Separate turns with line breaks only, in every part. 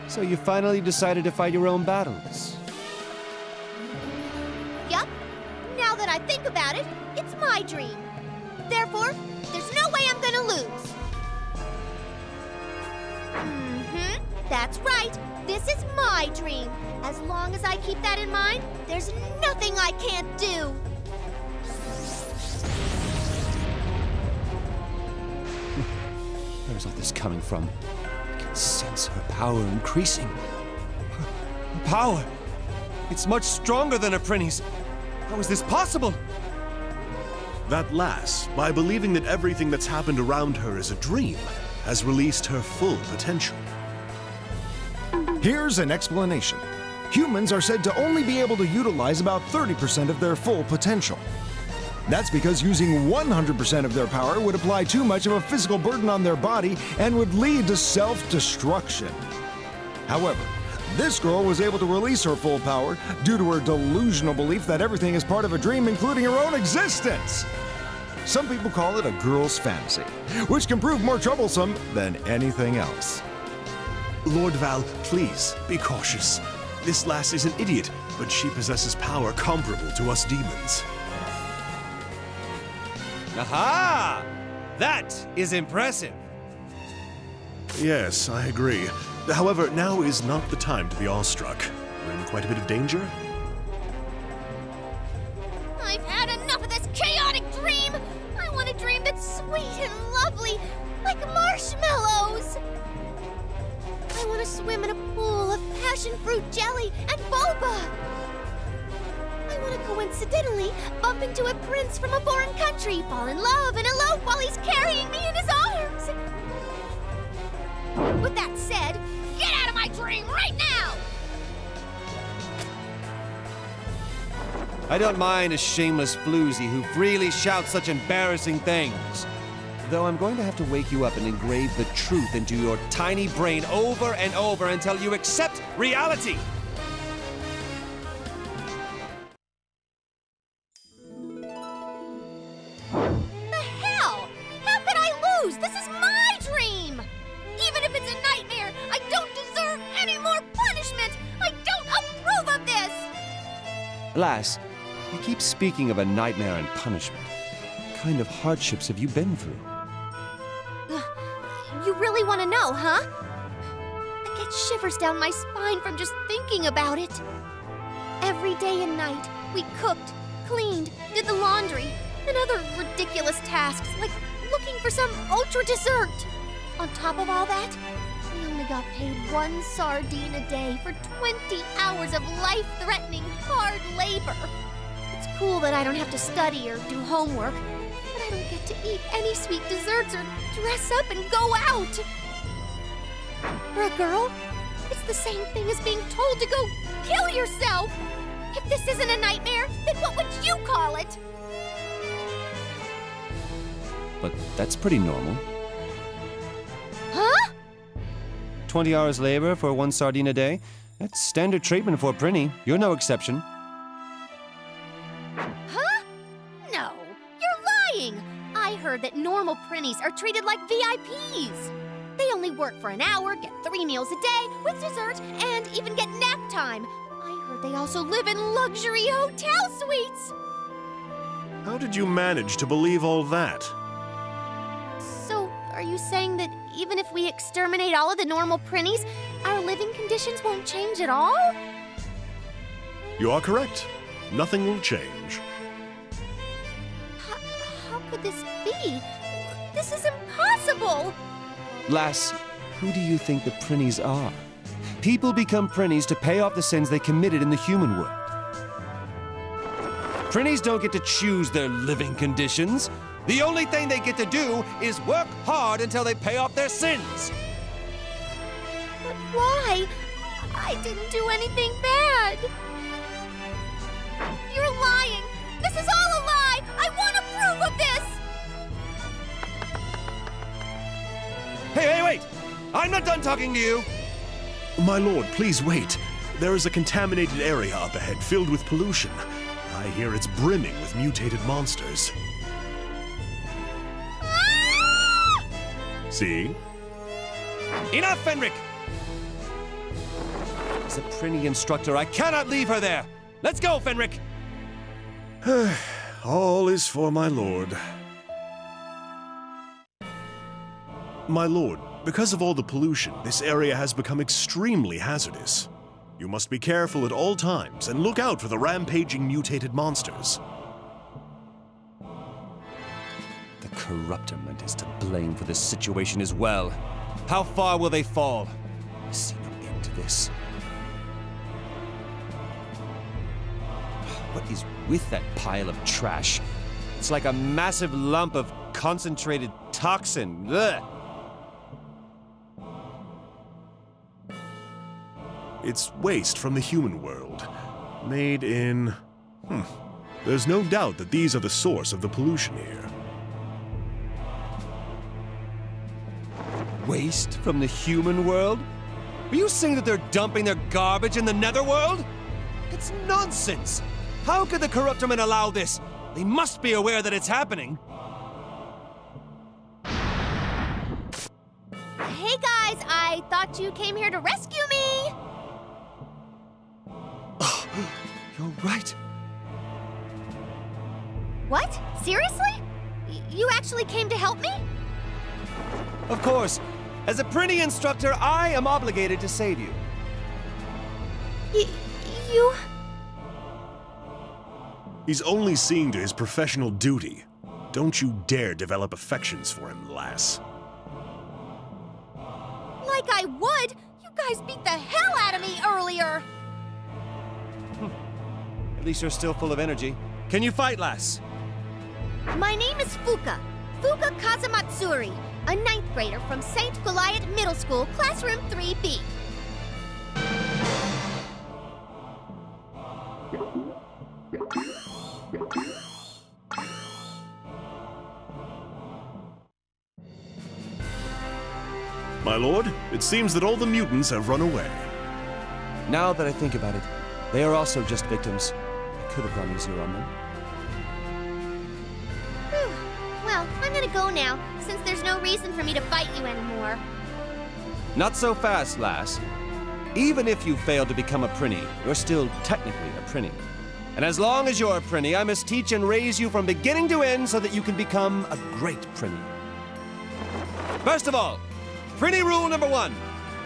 So you finally decided to fight your own battles.
Yup. Now that I think about it, it's my dream. Therefore, there's no way I'm gonna lose. That's right. This is my dream. As long as I keep that in mind, there's nothing I can't do.
Where's all this coming from? I can sense her power increasing. Her power! It's much stronger than her Prinny's. How is this possible?
That lass, by believing that everything that's happened around her is a dream, has released her full potential.
Here's an explanation. Humans are said to only be able to utilize about 30% of their full potential. That's because using 100% of their power would apply too much of a physical burden on their body and would lead to self-destruction. However, this girl was able to release her full power due to her delusional belief that everything is part of a dream, including her own existence. Some people call it a girl's fantasy, which can prove more troublesome than anything else.
Lord Val, please, be cautious. This lass is an idiot, but she possesses power comparable to us demons.
Aha! That is impressive.
Yes, I agree. However, now is not the time to be awestruck. We're in quite a bit of danger.
I've had enough of this chaotic dream! I want a dream that's sweet and lovely, like marshmallows! I want to swim in a pool of passion fruit jelly and boba! I want to coincidentally bump into a prince from a foreign country, fall in love, and elope while he's carrying me in his arms! With that said, get out of my dream right now!
I don't mind a shameless floozy who freely shouts such embarrassing things. Though I'm going to have to wake you up and engrave the truth into your tiny brain over and over until you accept reality.
The hell? How could I lose? This is my dream! Even if it's a nightmare, I don't deserve any more punishment! I don't approve of this!
Lass, you keep speaking of a nightmare and punishment. What kind of hardships have you been through?
You really want to know, huh? I get shivers down my spine from just thinking about it. Every day and night, we cooked, cleaned, did the laundry, and other ridiculous tasks, like looking for some ultra dessert. On top of all that, we only got paid 1 sardine a day for 20 hours of life-threatening hard labor. It's cool that I don't have to study or do homework, but I don't get to eat any sweet desserts or dress up and go out. For a girl, it's the same thing as being told to go kill yourself. If this isn't a nightmare, then what would you call it?
But that's pretty normal.
Huh?
20 hours labor for 1 sardine a day? That's standard treatment for a Prinny. You're no exception.
Huh? No, you're lying. I heard that normal Prinnies are treated like VIPs. They only work for an hour, get 3 meals a day, with dessert, and even get nap time. I heard they also live in luxury hotel suites.
How did you manage to believe all that?
So, are you saying that even if we exterminate all of the normal Prinnies, our living conditions won't change at all?
You are correct. Nothing will change.
How could this be? This is impossible!
Lass, who do you think the Prinnies are? People become Prinnies to pay off the sins they committed in the human world. Prinnies don't get to choose their living conditions. The only thing they get to do is work hard until they pay off their sins.
But why? I didn't do anything bad. You're lying! This is all a lie! I won't approve of this!
Hey, Wait! I'm not done talking to you!
My lord, please wait. There is a contaminated area up ahead filled with pollution. I hear it's brimming with mutated monsters.
Ah!
See?
Enough, Fenric! As a Prinny instructor, I cannot leave her there! Let's go, Fenric!
All is for my lord. My lord, because of all the pollution, this area has become extremely hazardous. You must be careful at all times and look out for the rampaging mutated monsters.
The Corruptorment is to blame for this situation as well. How far will they fall? I see no end to this. What is with that pile of trash? It's like a massive lump of concentrated toxin. Ugh.
It's waste from the human world. Made in... There's no doubt that these are the source of the pollution here.
Waste from the human world? Are you saying that they're dumping their garbage in the netherworld? It's nonsense! How could the Corruptormen allow this? They must be aware that it's happening.
Hey guys, I thought you came here to rescue me!
You're right.
What? Seriously? You actually came to help me?
Of course. As a Prinny instructor, I am obligated to save you.
You...
He's only seeing to his professional duty. Don't you dare develop affections for him, lass.
Like I would! You guys beat the hell out of me earlier!
At least you're still full of energy. Can you fight, lass?
My name is Fuka. Fuka Kazamatsuri, a 9th grader from St. Goliath Middle School, Classroom 3B.
My lord, it seems that all the mutants have run away.
Now that I think about it, they are also just victims. I could have gone easier on them.
Whew. Well, I'm gonna go now, since there's no reason for me to fight you anymore.
Not so fast, lass. Even if you failed to become a Prinny, you're still technically a Prinny. And as long as you're a Prinny, I must teach and raise you from beginning to end so that you can become a great Prinny. First of all, Prinny rule number 1.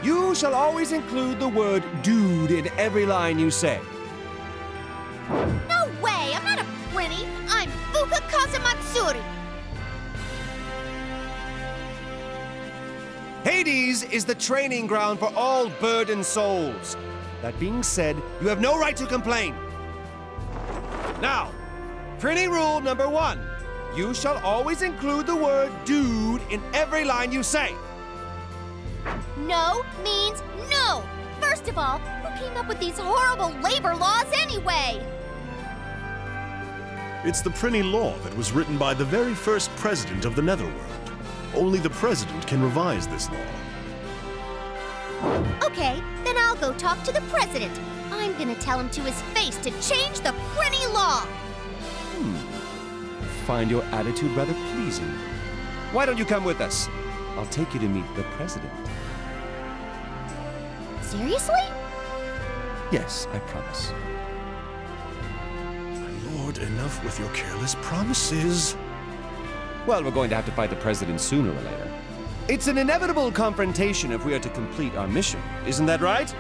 You shall always include the word dude in every line you say.
No way! I'm not a Prinny! I'm Fuka Kazamatsuri!
Hades is the training ground for all burdened souls. That being said, you have no right to complain. Now, Prinny rule number 1. You shall always include the word dude in every line you say.
No means no! First of all, who came up with these horrible labor laws anyway?
It's the Prinny law that was written by the very first president of the Netherworld. Only the president can revise this law.
Okay, then I'll go talk to the president. I'm gonna tell him to his face to change the Prinny law!
I find your attitude rather pleasing. Why don't you come with us? I'll take you to meet the president.
Seriously?
Yes, I promise.
My lord, enough with your careless promises.
Well, we're going to have to fight the president sooner or later. It's an inevitable confrontation if we are to complete our mission. Isn't that right?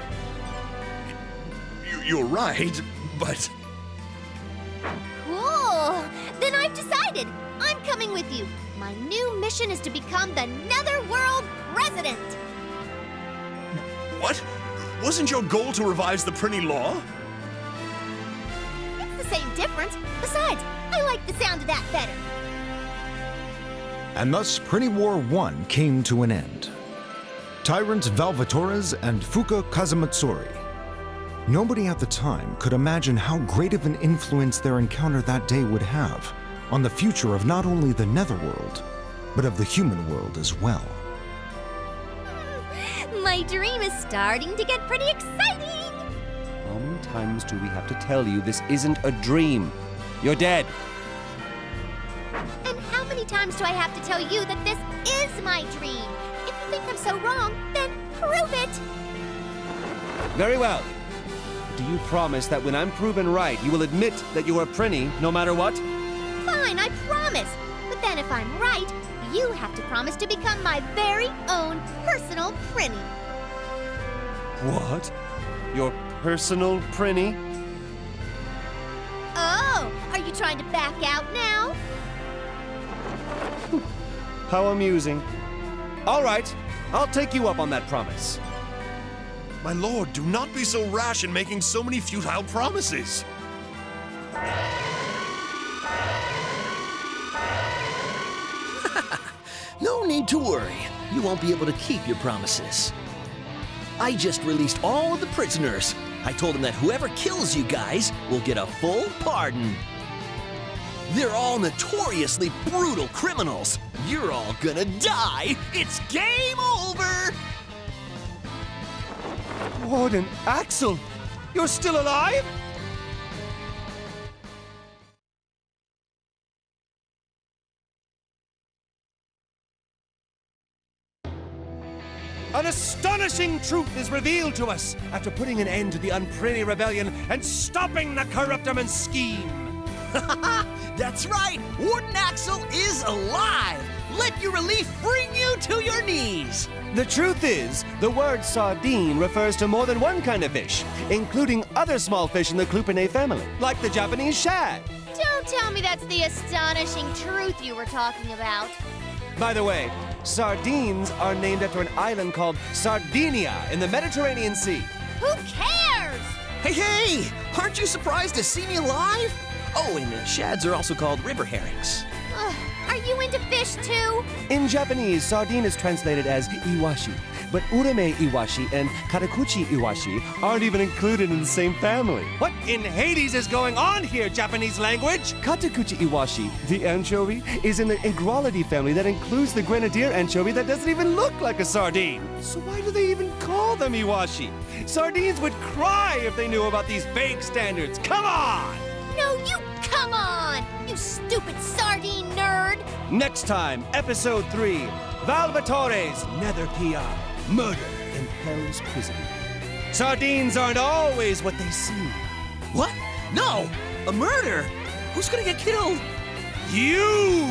You're right, but...
Cool! Then I've decided! I'm coming with you! My new mission is to become the Netherworld President!
What? Wasn't your goal to revise the Prinny law?
It's the same difference. Besides, I like the sound of that better.
And thus Prinny War 1 came to an end. Tyrants Valvatores and Fuka Kazamatsuri. Nobody at the time could imagine how great of an influence their encounter that day would have on the future of not only the Netherworld, but of the human world as well.
my dream is starting to get pretty exciting!
How many times do we have to tell you this isn't a dream? You're dead.
And how many times do I have to tell you that this is my dream? If you think I'm so wrong, then prove it!
Very well. Do you promise that when I'm proven right, you will admit that you are Prinny, no matter what?
Fine, I promise. But then if I'm right, you have to promise to become my very own personal Prinny.
What? Your personal Prinny?
Oh, are you trying to back out now?
How amusing. All right, I'll take you up on that promise.
My lord, do not be so rash in making so many futile promises.
No need to worry. You won't be able to keep your promises. I just released all of the prisoners. I told them that whoever kills you guys will get a full pardon. They're all notoriously brutal criminals. You're all gonna die. It's game over!
Warden Axel, you're still alive? An astonishing truth is revealed to us after putting an end to the Unprinny Rebellion and stopping the Corruptorman's scheme.
That's right! Warden Axel is alive! Let your relief bring you to your knees!
The truth is, the word sardine refers to more than one kind of fish, including other small fish in the Clupinae family, like the Japanese shad.
Don't tell me that's the astonishing truth you were talking about.
By the way, sardines are named after an island called Sardinia in the Mediterranean Sea.
Who cares?
Hey! Aren't you surprised to see me alive? Oh, and shads are also called river herrings.
Ugh, are you into fish too?
In Japanese, sardine is translated as iwashi, but urame iwashi and katakuchi iwashi aren't even included in the same family. What in Hades is going on here, Japanese language? Katakuchi iwashi, the anchovy, is in the Agrolide family that includes the grenadier anchovy that doesn't even look like a sardine. So why do they even call them iwashi? Sardines would cry if they knew about these vague standards. Come on!
No, you come on! You stupid sardine nerd!
Next time, Episode 3, Valvatore's Nether PI, Murder in Hell's Prison. Sardines aren't always what they seem.
What? No! A murder? Who's gonna get killed?
You!